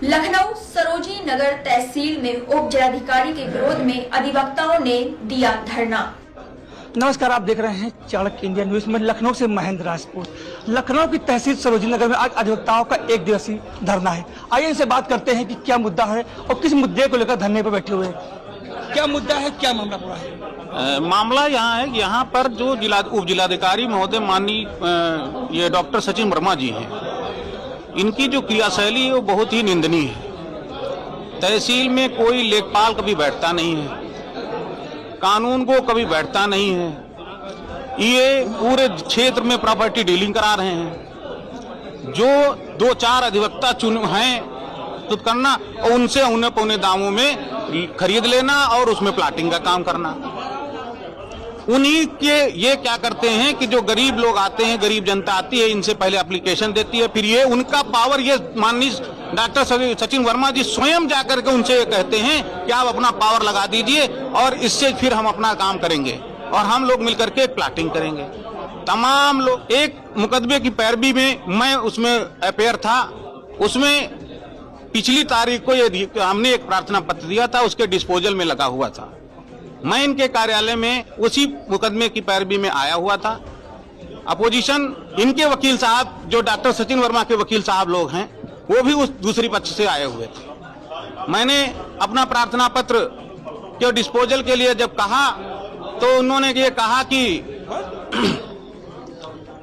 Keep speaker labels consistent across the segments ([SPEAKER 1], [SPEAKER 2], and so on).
[SPEAKER 1] लखनऊ सरोजी नगर तहसील में उप जिलाधिकारी के विरोध में अधिवक्ताओं ने दिया धरना।
[SPEAKER 2] नमस्कार, आप देख रहे हैं चाणक्य इंडिया न्यूज में। लखनऊ से महेंद्र राजपूत। लखनऊ की तहसील सरोजी नगर में आज अधिवक्ताओं का एक दिवसीय धरना है। आइए इनसे बात करते हैं कि क्या मुद्दा है और किस मुद्दे को लेकर धरने पर बैठे हुए हैं। क्या मुद्दा है, क्या मामला पूरा है?
[SPEAKER 3] मामला यहाँ है, यहाँ पर जो उप जिलाधिकारी महोदय माननीय ये डॉक्टर सचिन वर्मा जी हैं, इनकी जो क्रियाशैली है वो बहुत ही निंदनीय है। तहसील में कोई लेखपाल कभी बैठता नहीं है, कानून को कभी बैठता नहीं है। ये पूरे क्षेत्र में प्रॉपर्टी डीलिंग करा रहे हैं। जो 2-4 अधिवक्ता चुन हैं तो करना और उनसे औने पौने दामों में खरीद लेना और उसमें प्लाटिंग का काम करना। उन्हीं के ये क्या करते हैं कि जो गरीब लोग आते हैं, गरीब जनता आती है, इनसे पहले एप्लीकेशन देती है, फिर ये उनका पावर, ये माननीय डॉक्टर सचिन वर्मा जी स्वयं जाकर के उनसे ये कहते हैं कि आप अपना पावर लगा दीजिए और इससे फिर हम अपना काम करेंगे और हम लोग मिलकर के प्लाटिंग करेंगे। तमाम लोग एक मुकदमे की पैरवी में, मैं उसमें अपेयर था, उसमें पिछली तारीख को ये हमने एक प्रार्थना पत्र दिया था, उसके डिस्पोजल में लगा हुआ था। मैं इनके कार्यालय में उसी मुकदमे की पैरवी में आया हुआ था। अपोजिशन इनके वकील साहब, जो डॉक्टर सचिन वर्मा के वकील साहब लोग हैं, वो भी उस दूसरी पक्ष से आए हुए थे। मैंने अपना प्रार्थना पत्र के डिस्पोजल के लिए जब कहा तो उन्होंने ये कहा कि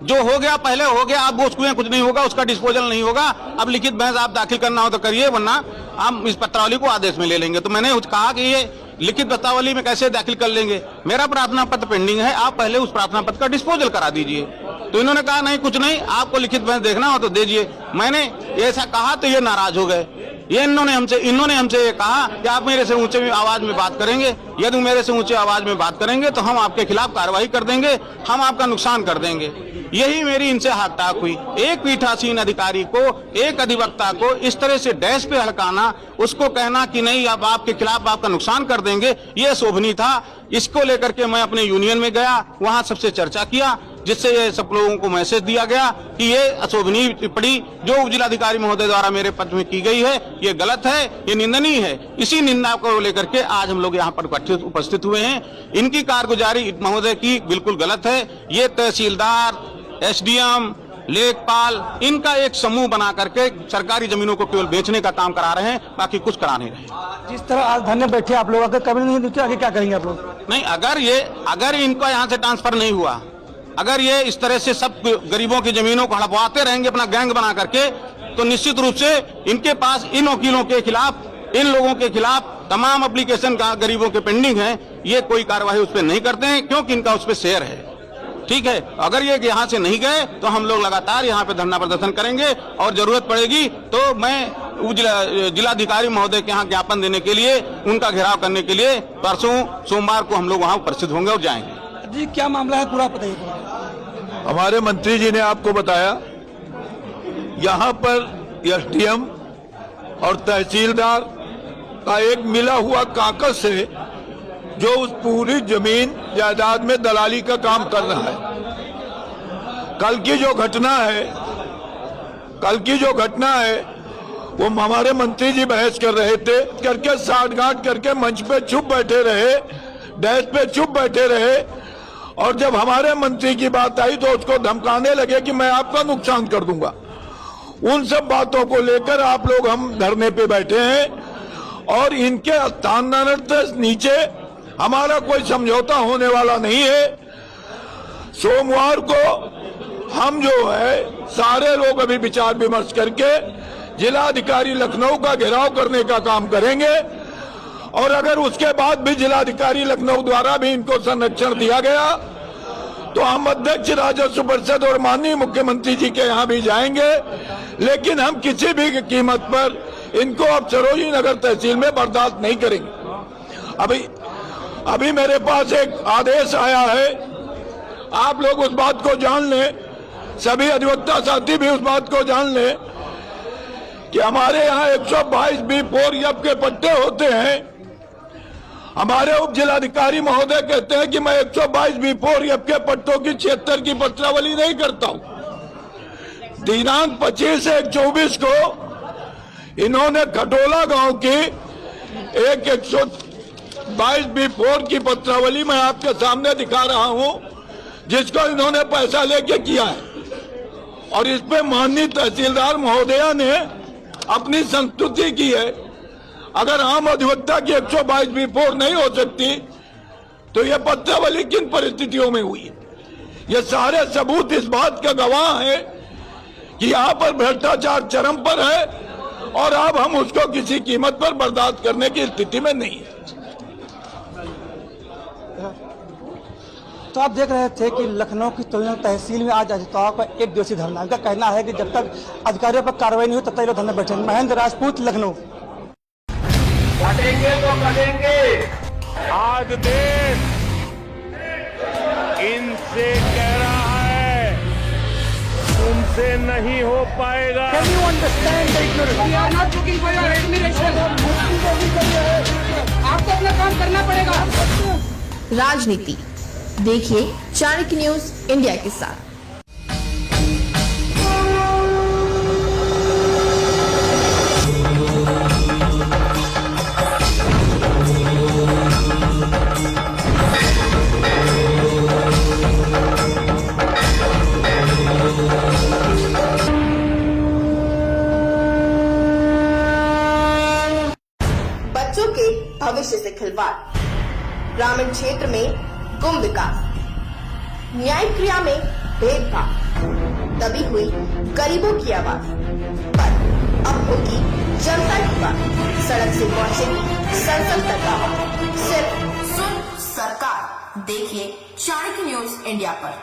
[SPEAKER 3] जो हो गया पहले हो गया, अब उसमें कुछ नहीं होगा, उसका डिस्पोजल नहीं होगा। अब लिखित बहस आप दाखिल करना हो तो करिए, वरना हम इस पत्रावली को आदेश में ले लेंगे। तो मैंने कहा कि ये लिखित पत्रावली में कैसे दाखिल कर लेंगे, मेरा प्रार्थना पत्र पेंडिंग है, आप पहले उस प्रार्थना पत्र का डिस्पोजल करा दीजिए। तो इन्होंने कहा नहीं, कुछ नहीं, आपको लिखित बहस देखना हो तो दीजिए। मैंने ऐसा कहा तो ये नाराज हो गए। ये इन्होंने हमसे ये कहा कि आप मेरे से ऊंचे आवाज में बात करेंगे, यदि मेरे से ऊंचे आवाज में बात करेंगे तो हम आपके खिलाफ कार्रवाई कर देंगे, हम आपका नुकसान कर देंगे। यही मेरी इनसे हाथ टाक हुई। एक पीठासीन अधिकारी को, एक अधिवक्ता को इस तरह से डैश पे हड़काना, उसको कहना कि नहीं अब आपके खिलाफ आपका नुकसान कर देंगे, ये शोभनीय था। इसको लेकर के मैं अपने यूनियन में गया, वहां सबसे चर्चा किया, जिससे ये सब लोगों को मैसेज दिया गया कि ये अशोभनीय टिप्पणी जो उप जिलाधिकारी महोदय द्वारा मेरे पत्र में की गई है, ये गलत है, ये निंदनीय है। इसी निंदा को लेकर के आज हम लोग यहाँ पर उपस्थित हुए हैं। इनकी कारगुजारी महोदय की बिल्कुल गलत है। ये तहसीलदार, एसडीएम, लेखपाल, इनका एक समूह बना करके सरकारी जमीनों को केवल बेचने का काम करा रहे हैं, बाकी कुछ करा नहीं रहे।
[SPEAKER 2] जिस तरह आज धरने बैठे आप लोग, अगर कभी नहीं दिखते आगे क्या करेंगे आप लोग?
[SPEAKER 3] नहीं, अगर इनको यहाँ से ट्रांसफर नहीं हुआ, अगर ये इस तरह से सब गरीबों की जमीनों को हड़पवाते रहेंगे अपना गैंग बना करके, तो निश्चित रूप से इनके पास इन वकीलों के खिलाफ, इन लोगों के खिलाफ तमाम एप्लीकेशन गरीबों के पेंडिंग हैं। ये कोई कार्रवाई उस पर नहीं करते हैं क्योंकि इनका उस पर शेयर है। ठीक है, अगर ये यहाँ से नहीं गए तो हम लोग लगातार यहाँ पे धरना प्रदर्शन करेंगे और जरूरत पड़ेगी तो मैं जिलाधिकारी महोदय के यहाँ ज्ञापन देने के लिए, उनका घेराव करने के लिए परसों सोमवार को हम लोग वहाँ उपस्थित होंगे और जाएंगे।
[SPEAKER 2] जी, क्या मामला है पूरा बताइए।
[SPEAKER 4] हमारे मंत्री जी ने आपको बताया, यहाँ पर एसडीएम और तहसीलदार का एक मिला हुआ कागज से जो उस पूरी जमीन जायदाद में दलाली का काम कर रहा है। कल की जो घटना है वो हमारे मंत्री जी बहस कर रहे थे, करके साठगांठ करके मंच पे चुप बैठे रहे, डैश पे चुप बैठे रहे, और जब हमारे मंत्री की बात आई तो उसको धमकाने लगे कि मैं आपका नुकसान कर दूंगा। उन सब बातों को लेकर आप लोग हम धरने पे बैठे हैं और इनके स्थानांतरण से नीचे हमारा कोई समझौता होने वाला नहीं है। सोमवार को हम जो है सारे लोग अभी विचार विमर्श करके जिलाधिकारी लखनऊ का घेराव करने का काम करेंगे और अगर उसके बाद भी जिलाधिकारी लखनऊ द्वारा भी इनको संरक्षण दिया गया तो हम अध्यक्ष राजस्व परिषद और माननीय मुख्यमंत्री जी के यहाँ भी जाएंगे, लेकिन हम किसी भी कीमत पर इनको अब सरोजी नगर तहसील में बर्दाश्त नहीं करेंगे। अभी मेरे पास एक आदेश आया है, आप लोग उस बात को जान लें, सभी अधिवक्ता साथी भी उस बात को जान लें कि हमारे यहाँ 122 B4 के पट्टे होते हैं। हमारे उप जिलाधिकारी महोदय कहते हैं कि मैं 122 B4 के पट्टों की 76 की पत्रावली नहीं करता हूं। दिनांक 25/1/24 को इन्होंने खटोला गांव की एक 122B4 की पत्रावली मैं आपके सामने दिखा रहा हूं, जिसको इन्होंने पैसा लेके किया है। और इस पे माननीय तहसीलदार महोदया ने अपनी संस्तुति की है। अगर आम अधिवक्ता की 122B4 नहीं हो सकती तो यह पत्रावली किन परिस्थितियों में हुई? ये सारे सबूत इस बात का गवाह है कि यहाँ पर भ्रष्टाचार चरम पर है और अब हम उसको किसी कीमत पर बर्दाश्त करने की स्थिति में नहीं है।
[SPEAKER 2] तो आप देख रहे थे कि लखनऊ की तहसील में आज अधिवक्ताओं का एक दिवसीय धरना। इनका कहना है कि जब तक अधिकारियों पर कार्रवाई नहीं हो तब तक लोग धरने बैठे। महेंद्र राजपूत, लखनऊ।
[SPEAKER 5] करेंगे तो करेंगे। आज देश इनसे कह रहा है तुमसे नहीं हो पाएगा।
[SPEAKER 6] Can you understand the ignorance? We are not looking for your admiration. आपको अपना काम करना पड़ेगा।
[SPEAKER 7] राजनीति देखिए चाणक्य न्यूज इंडिया के साथ। बच्चों के भविष्य से खिलवाड़, ग्रामीण क्षेत्र में गुम विकास, न्यायिक क्रिया में भेदभाव, दबी हुई गरीबों की आवाज पर अब होगी जनता की बात। सड़क से पहुंचेगी संसद तक आवाज। सिर्फ सुन सरकार। देखिए चाणक्य न्यूज इंडिया पर।